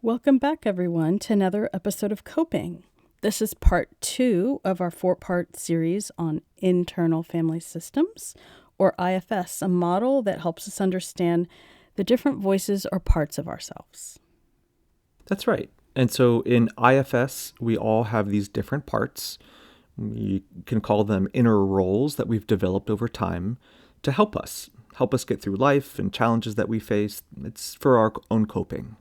Welcome back, everyone, to another episode of Coping. This is part 2 of our 4-part series on internal family systems, or IFS, a model that helps us understand the different voices or parts of ourselves. That's right. And so in IFS, we all have these different parts. We can call them inner roles that we've developed over time to help us get through life and challenges that we face. It's for our own coping.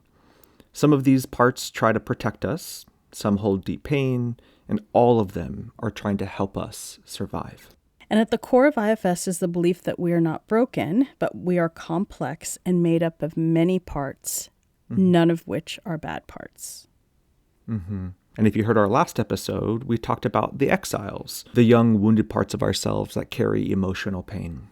Some of these parts try to protect us, some hold deep pain, and all of them are trying to help us survive. And at the core of IFS is the belief that we are not broken, but we are complex and made up of many parts, none of which are bad parts. Mm-hmm. And if you heard our last episode, we talked about the exiles, the young wounded parts of ourselves that carry emotional pain.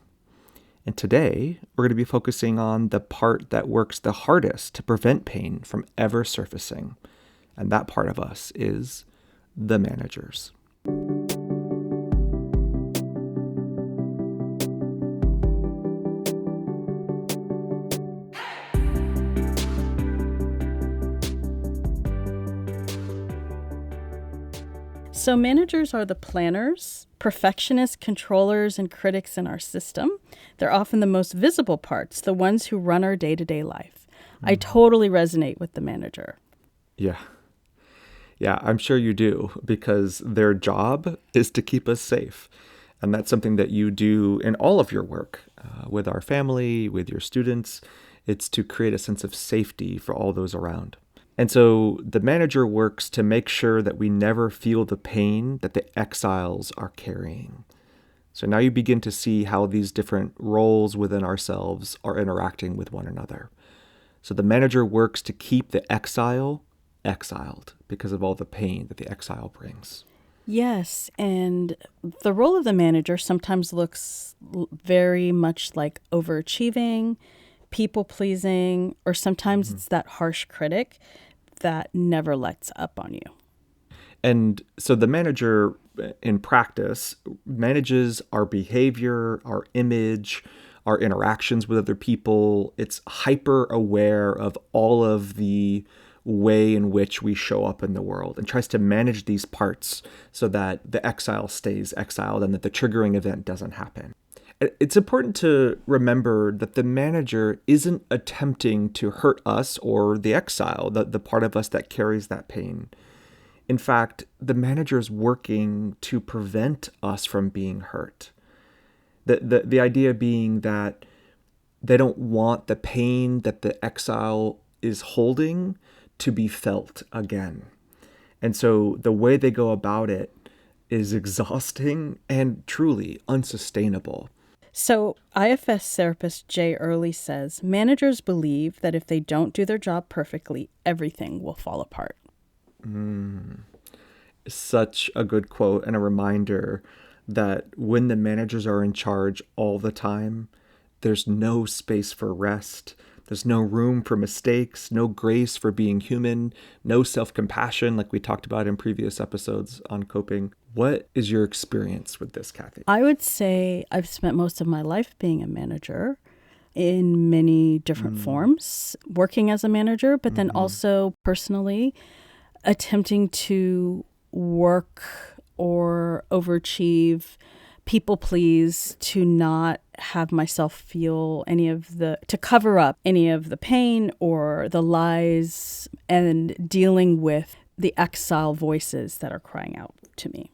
And today, we're going to be focusing on the part that works the hardest to prevent pain from ever surfacing. And that part of us is the managers. So managers are the planners, perfectionists, controllers, and critics in our system. They're often the most visible parts, the ones who run our day-to-day life. I totally resonate with the manager. Yeah, I'm sure you do, because their job is to keep us safe. And that's something that you do in all of your work, with our family, with your students. It's to create a sense of safety for all those around. And so the manager works to make sure that we never feel the pain that the exiles are carrying. So now you begin to see how these different roles within ourselves are interacting with one another. So the manager works to keep the exile exiled because of all the pain that the exile brings. Yes, and the role of the manager sometimes looks very much like overachieving, people-pleasing, or sometimes it's that harsh critic that never lets up on you. And so the manager in practice manages our behavior, our image, our interactions with other people. It's hyper aware of all of the way in which we show up in the world and tries to manage these parts so that the exile stays exiled and that the triggering event doesn't happen. It's important to remember that the manager isn't attempting to hurt us or the exile, the part of us that carries that pain. In fact, the manager is working to prevent us from being hurt. The idea being that they don't want the pain that the exile is holding to be felt again. And so the way they go about it is exhausting and truly unsustainable. So IFS therapist Jay Early says, managers believe that if they don't do their job perfectly, everything will fall apart. Such a good quote and a reminder that when the managers are in charge all the time, there's no space for rest. There's no room for mistakes, no grace for being human, no self-compassion like we talked about in previous episodes on coping. What is your experience with this, Kathy? I would say I've spent most of my life being a manager in many different forms, working as a manager, but then also personally attempting to work or overachieve, people please, to not have myself feel to cover up any of the pain or the lies and dealing with the exile voices that are crying out to me.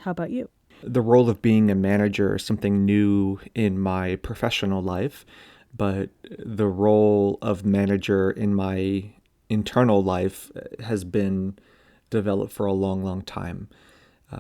How about you? The role of being a manager is something new in my professional life, but the role of manager in my internal life has been developed for a long, long time.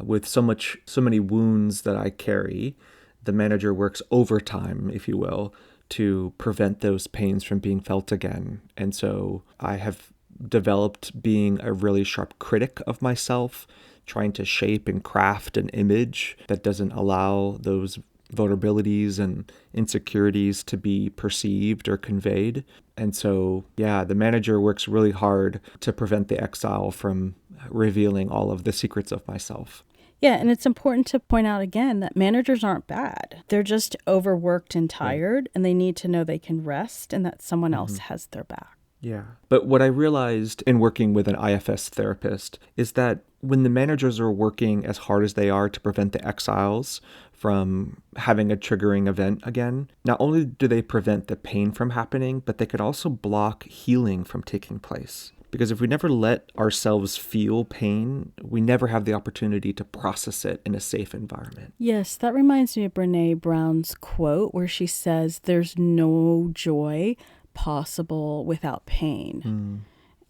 With so many wounds that I carry, the manager works overtime, if you will, to prevent those pains from being felt again. And so I have developed being a really sharp critic of myself, trying to shape and craft an image that doesn't allow those vulnerabilities and insecurities to be perceived or conveyed. And so, the manager works really hard to prevent the exile from revealing all of the secrets of myself. Yeah, and it's important to point out again that managers aren't bad. They're just overworked and tired, and they need to know they can rest and that someone else has their back. Yeah. But what I realized in working with an IFS therapist is that when the managers are working as hard as they are to prevent the exiles from having a triggering event again, not only do they prevent the pain from happening, but they could also block healing from taking place. Because if we never let ourselves feel pain, we never have the opportunity to process it in a safe environment. Yes, that reminds me of Brene Brown's quote where she says, "There's no joy possible without pain."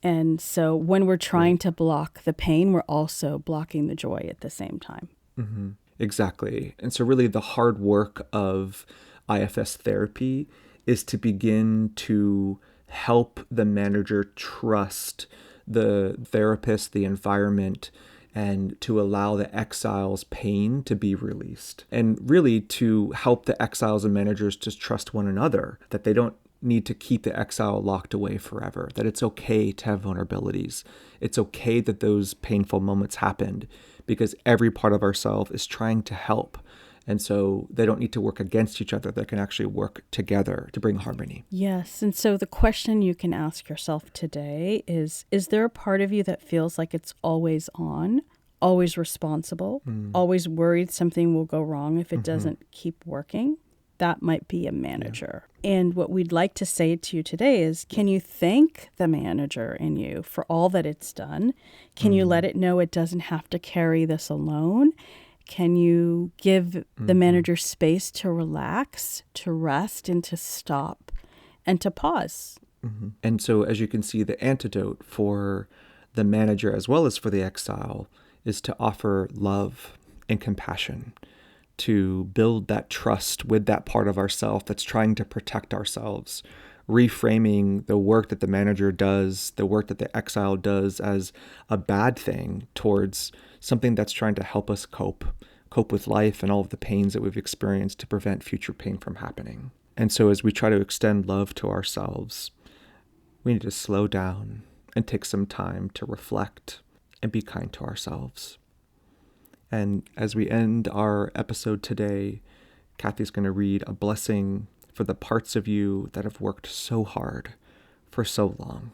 And so when we're trying to block the pain, we're also blocking the joy at the same time. Exactly. And so really the hard work of IFS therapy is to begin to help the manager trust the therapist, the environment, and to allow the exiles' pain to be released. And really to help the exiles and managers to trust one another, that they don't need to keep the exile locked away forever, that it's okay to have vulnerabilities. It's okay that those painful moments happened because every part of ourselves is trying to help. And so they don't need to work against each other. They can actually work together to bring harmony. Yes. And so the question you can ask yourself today is there a part of you that feels like it's always on, always responsible, always worried something will go wrong if it doesn't keep working? That might be a manager. Yeah. And what we'd like to say to you today is, can you thank the manager in you for all that it's done? Can you let it know it doesn't have to carry this alone? Can you give the manager space to relax, to rest, and to stop, and to pause? And so as you can see, the antidote for the manager as well as for the exile is to offer love and compassion, to build that trust with that part of ourself that's trying to protect ourselves, reframing the work that the manager does, the work that the exile does as a bad thing towards something that's trying to help us cope with life and all of the pains that we've experienced to prevent future pain from happening. And so as we try to extend love to ourselves, we need to slow down and take some time to reflect and be kind to ourselves. And as we end our episode today, Kathy's going to read a blessing for the parts of you that have worked so hard for so long.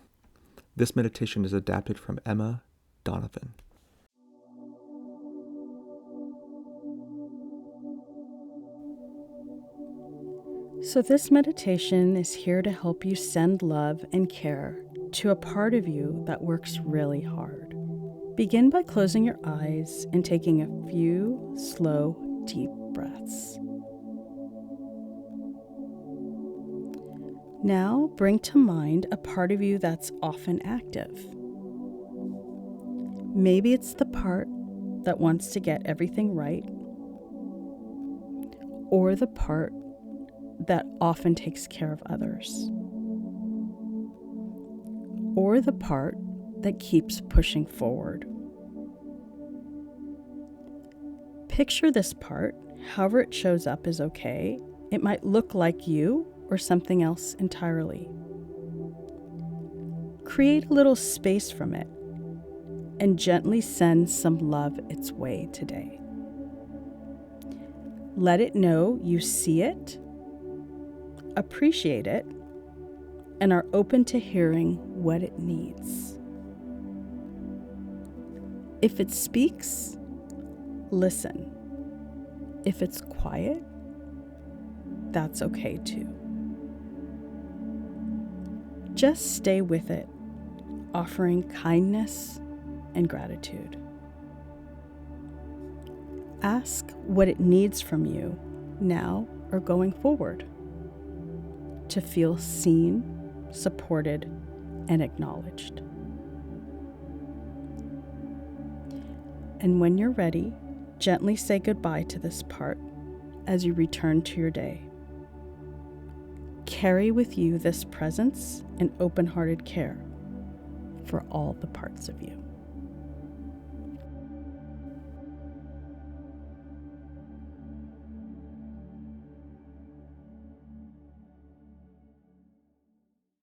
This meditation is adapted from Emma Donovan. So this meditation is here to help you send love and care to a part of you that works really hard. Begin by closing your eyes and taking a few slow, deep breaths. Now bring to mind a part of you that's often active. Maybe it's the part that wants to get everything right, or the part that often takes care of others, or the part that keeps pushing forward. Picture this part, however it shows up is okay. It might look like you or something else entirely. Create a little space from it and gently send some love its way today. Let it know you see it, appreciate it, and are open to hearing what it needs. If it speaks, listen. If it's quiet, that's okay too. Just stay with it, offering kindness and gratitude. Ask what it needs from you now or going forward to feel seen, supported, and acknowledged. And when you're ready, gently say goodbye to this part as you return to your day. Carry with you this presence and open-hearted care for all the parts of you.